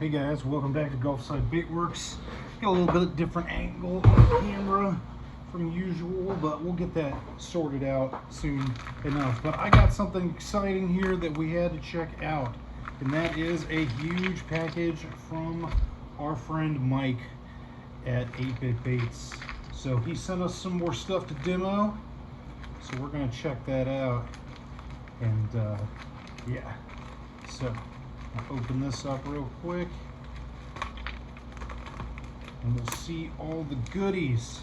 Hey guys, welcome back to Gulfside Baitworks. Got a little bit different angle on the camera from usual, but we'll get that sorted out soon enough. But I got something exciting here that we had to check out, and that is a huge package from our friend Mike at 8bitbaits. So he sent us some more stuff to demo, so we're gonna check that out. And yeah, so I'll open this up real quick and we'll see all the goodies.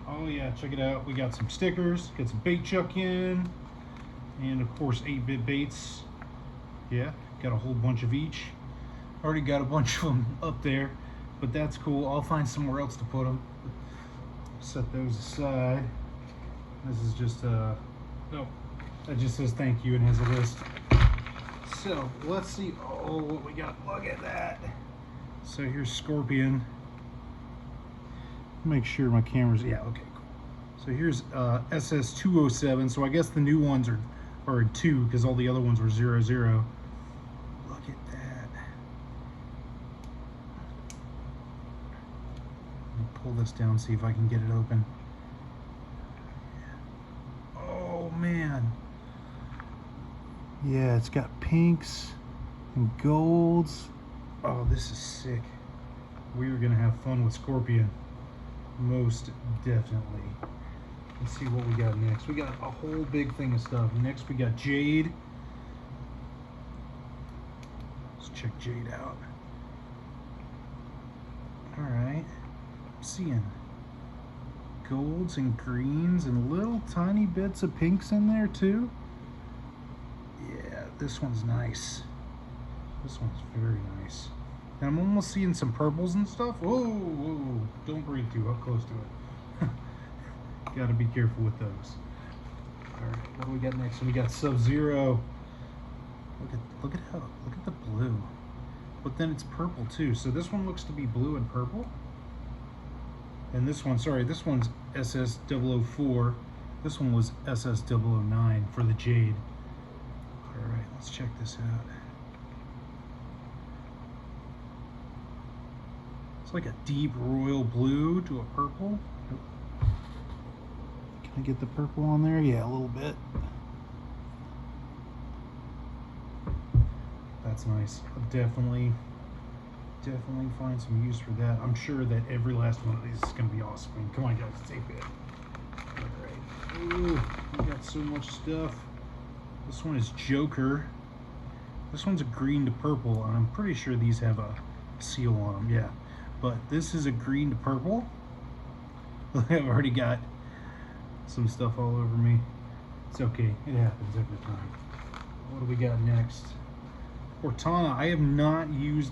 Oh yeah, check it out. We got some stickers, got some bait chuck in, and of course 8bitbaits. Yeah, got a whole bunch of each. Already got a bunch of them up there, but that's cool. I'll find somewhere else to put them. Set those aside. This is just no, that just says thank you and has a list. So let's see. Oh, what we got. Look at that. So here's Scorpion. Make sure my camera's, yeah, okay, cool. So here's SS207. So I guess the new ones are 2 because all the other ones were 00. Look at that. Let me pull this down, see if I can get it open. Oh man. Yeah, it's got pinks and golds. Oh, this is sick. We are gonna have fun with Scorpion. Most definitely. Let's see what we got next. We got a whole big thing of stuff. Next we got Jade. Let's check Jade out. Alright. I'm seeing golds and greens and little tiny bits of pinks in there too. Yeah, this one's nice. This one's very nice. And I'm almost seeing some purples and stuff. Whoa, whoa, don't breathe too up close to it. Gotta be careful with those. Alright, what do we got next? So we got Sub-Zero. Look at the blue. But then it's purple too. So this one looks to be blue and purple. And this one, sorry, this one's SS004. This one was SS009 for the Jade. Alright, let's check this out. It's like a deep royal blue to a purple. Can I get the purple on there? Yeah, a little bit. That's nice. I'll definitely find some use for that. I'm sure that every last one of these is going to be awesome. I mean, come on guys, let's take it. Alright. Ooh, we got so much stuff. This one is Joker. This one's a green to purple, and I'm pretty sure these have a seal on them, yeah. But this is a green to purple. I've already got some stuff all over me. It's okay, it happens every time. What do we got next? Cortana. I have not used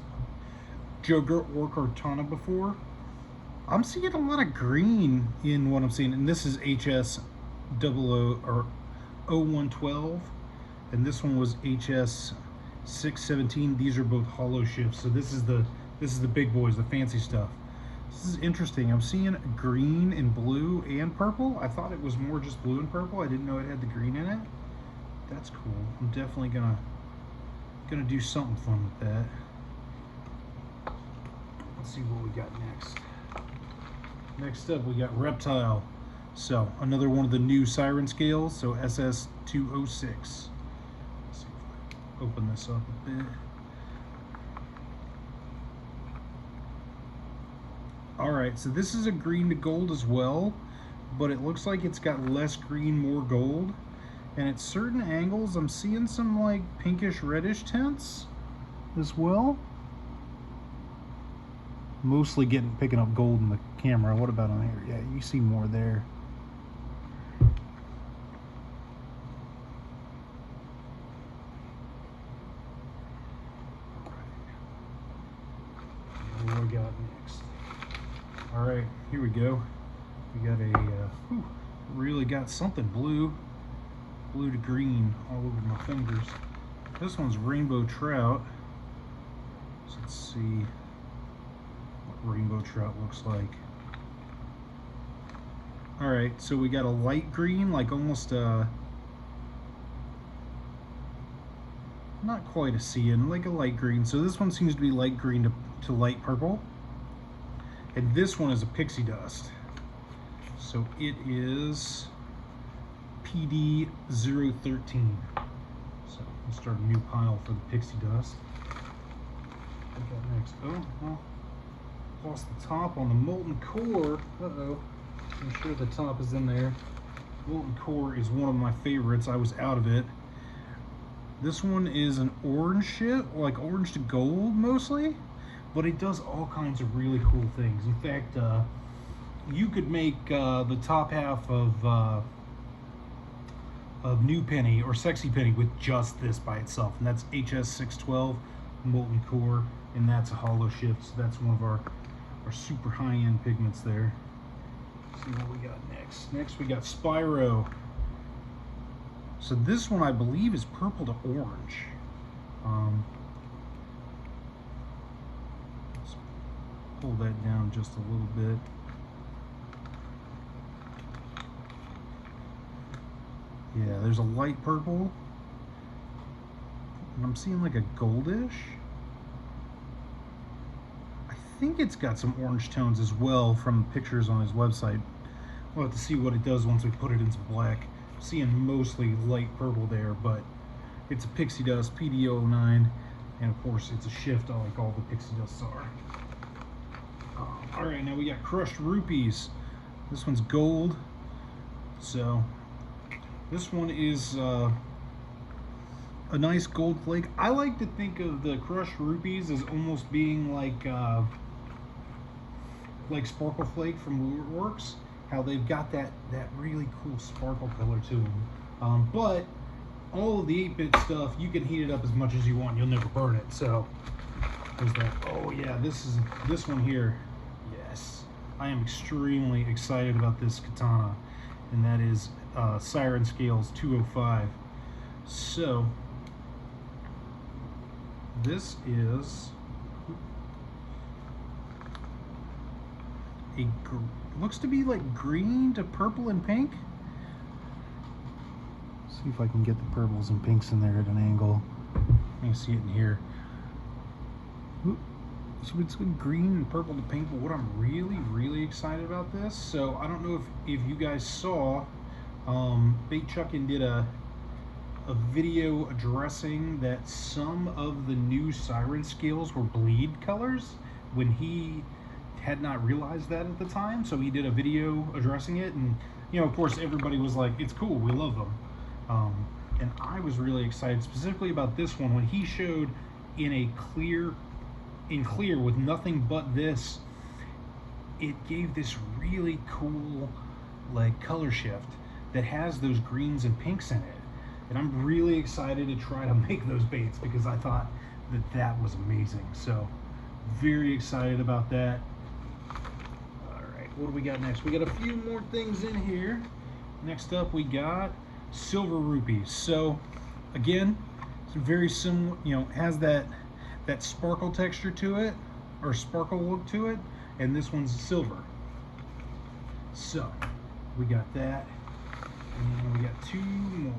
Joker or Cortana before. I'm seeing a lot of green in what I'm seeing, and this is HS00 or 0112, and this one was HS617. These are both hollow ships, so this is the big boys, the fancy stuff. This is interesting. I'm seeing green and blue and purple. I thought it was more just blue and purple. I didn't know it had the green in it. That's cool. I'm definitely gonna do something fun with that. Let's see what we got next. Next up, we got Reptile. So another one of the new siren scales. So SS206. Let's see if I open this up a bit. Alright, so this is a green to gold as well, but it looks like it's got less green, more gold. And at certain angles, I'm seeing some like pinkish reddish tints as well. Mostly picking up gold in the camera. What about on here? Yeah, you see more there. What do we got next? All right, here we go. We got a really got something blue to green all over my fingers. This one's rainbow trout. So let's see what rainbow trout looks like. All right, so we got a light green, like almost not quite a cyan, like a light green. So this one seems to be light green to light purple. And this one is a pixie dust. So it is PD013. So we'll start a new pile for the pixie dust. What we got next? Oh, well, lost the top on the molten core. Uh-oh. I'm sure the top is in there. Molten core is one of my favorites. I was out of it. This one is an orange shit, like orange to gold mostly, but it does all kinds of really cool things. In fact, you could make the top half of New Penny or Sexy Penny with just this by itself, and that's HS612 molten core, and that's a hollow shift. So that's one of our super high-end pigments there. Let's see what we got next. Next we got Spyro. So this one I believe is purple to orange. Let's pull that down just a little bit. Yeah, there's a light purple, and I'm seeing like a goldish. I think it's got some orange tones as well from pictures on his website. We'll have to see what it does once we put it into black. I'm seeing mostly light purple there, but it's a pixie dust, PD09, and of course it's a shift like all the pixie dusts are. All right, now we got crushed rupees. This one's gold, so this one is a nice gold flake. I like to think of the crushed rupees as almost being like Sparkle Flake from Works. How they've got that really cool sparkle color to them. But all of the 8-bit stuff, you can heat it up as much as you want. You'll never burn it. So there's that. Oh yeah, this one here. Yes, I am extremely excited about this katana, and that is Siren Scales 205. So this is looks to be like green to purple and pink. See if I can get the purples and pinks in there at an angle. You can see it in here. So it's green and purple to pink, but what I'm really excited about this, so I don't know if you guys saw, Bait Chuckin did a video addressing that some of the new Siren Scales were bleed colors when he had not realized that at the time. So he did a video addressing it, and you know, of course everybody was like, it's cool, we love them. And I was really excited specifically about this one when he showed in clear with nothing but this. It gave this really cool like color shift that has those greens and pinks in it, and I'm really excited to try to make those baits because I thought that was amazing. So very excited about that. What do we got next? We got a few more things in here. Next up we got silver rupees. So again, it's very similar, you know, has that sparkle texture to it, or sparkle look to it, and this one's silver. So we got that, and we got two more.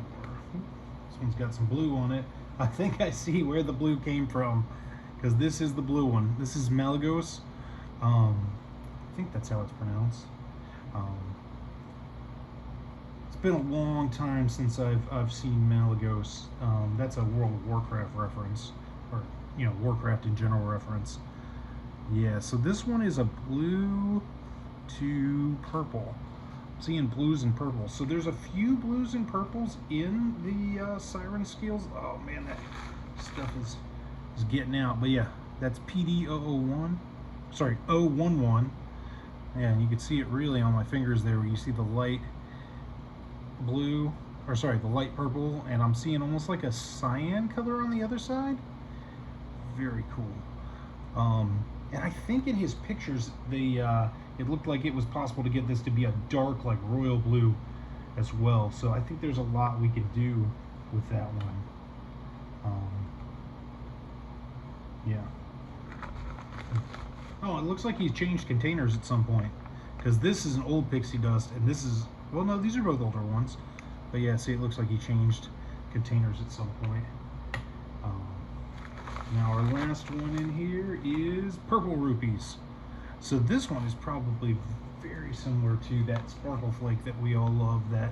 This one's got some blue on it. I think I see where the blue came from, because this is the blue one. This is Malagos. I think that's how it's pronounced. It's been a long time since I've seen Malagos. That's a World of Warcraft reference, or you know, Warcraft in general reference. Yeah, so this one is a blue to purple. I'm seeing blues and purples. So there's a few blues and purples in the Siren Scales. Oh man, that stuff is getting out. But yeah, that's PD001. Sorry, 011. Yeah, and you can see it really on my fingers there, where you see the light blue, or sorry, the light purple, and I'm seeing almost like a cyan color on the other side. Very cool. And I think in his pictures, it looked like it was possible to get this to be a dark, like royal blue as well. So I think there's a lot we could do with that one. Yeah. Oh, it looks like he's changed containers at some point, because this is an old pixie dust, and this is, well, no, these are both older ones. But yeah, see, it looks like he changed containers at some point. Um, Now our last one in here is purple rupees. So this one is probably very similar to that sparkle flake that we all love that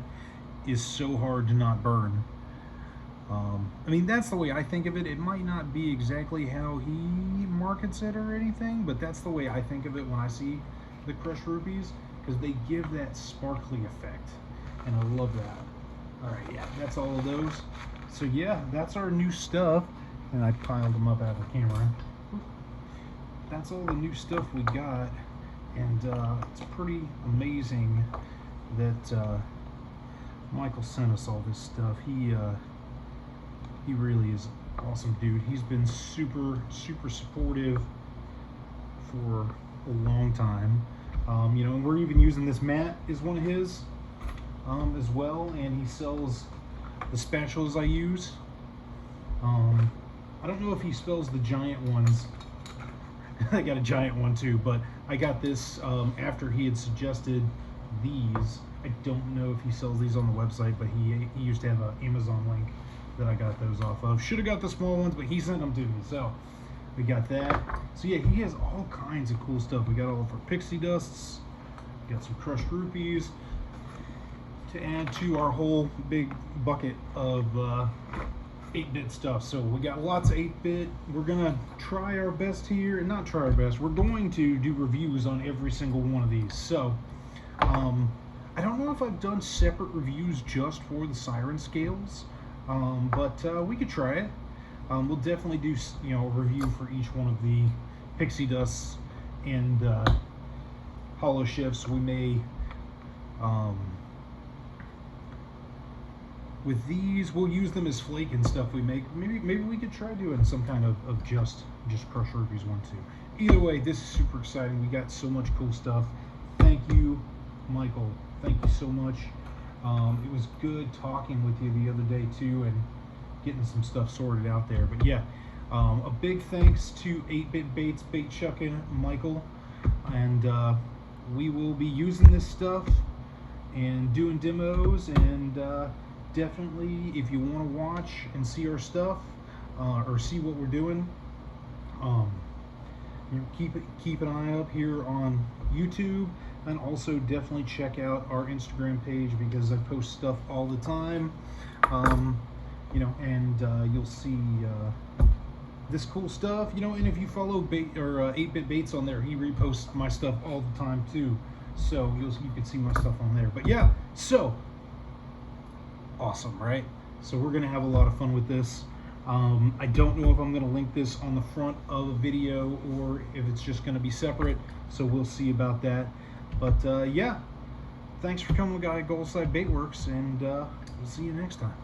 is so hard to not burn. I mean, that's the way I think of it. It might not be exactly how he markets it or anything, but that's the way I think of it when I see the crushed rupees, because they give that sparkly effect, and I love that. All right, yeah, that's all of those. So yeah, that's our new stuff, and I piled them up out of the camera. That's all the new stuff we got, and it's pretty amazing that Michael sent us all this stuff. He really is an awesome dude. He's been super supportive for a long time. You know, and we're even using this mat is one of his as well, and he sells the spatulas I use. I don't know if he sells the giant ones. I got a giant one too, but I got this after he had suggested these. I don't know if he sells these on the website, but he used to have an Amazon link that I got those off of. Should have got the small ones, but he sent them to me, so we got that. So yeah, he has all kinds of cool stuff. We got all of our pixie dusts, we got some crushed rupees to add to our whole big bucket of 8-bit stuff. So we got lots of 8-bit. We're gonna try our best here, and not try our best, we're going to do reviews on every single one of these. So I don't know if I've done separate reviews just for the siren scales, but we could try it. We'll definitely do, you know, a review for each one of the pixie dusts and hollow shifts. We may with these, we'll use them as flake and stuff we make. Maybe we could try doing some kind of just crushed rupees one too. Either way, this is super exciting. We got so much cool stuff. Thank you, Michael. Thank you so much. It was good talking with you the other day too, and getting some stuff sorted out there. But yeah, a big thanks to 8-bit baits, bait chucking Michael, and we will be using this stuff and doing demos, and definitely, if you want to watch and see our stuff or see what we're doing, you know, keep an eye up here on YouTube, and also definitely check out our Instagram page, because I post stuff all the time. You know, and you'll see this cool stuff. You know, and if you follow 8-bit baits on there, he reposts my stuff all the time too. So you can see my stuff on there. But yeah, so awesome, right? So we're gonna have a lot of fun with this. I don't know if I'm gonna link this on the front of a video or if it's just gonna be separate, so we'll see about that. But yeah, thanks for coming, guy, Goldside Baitworks, and we'll see you next time.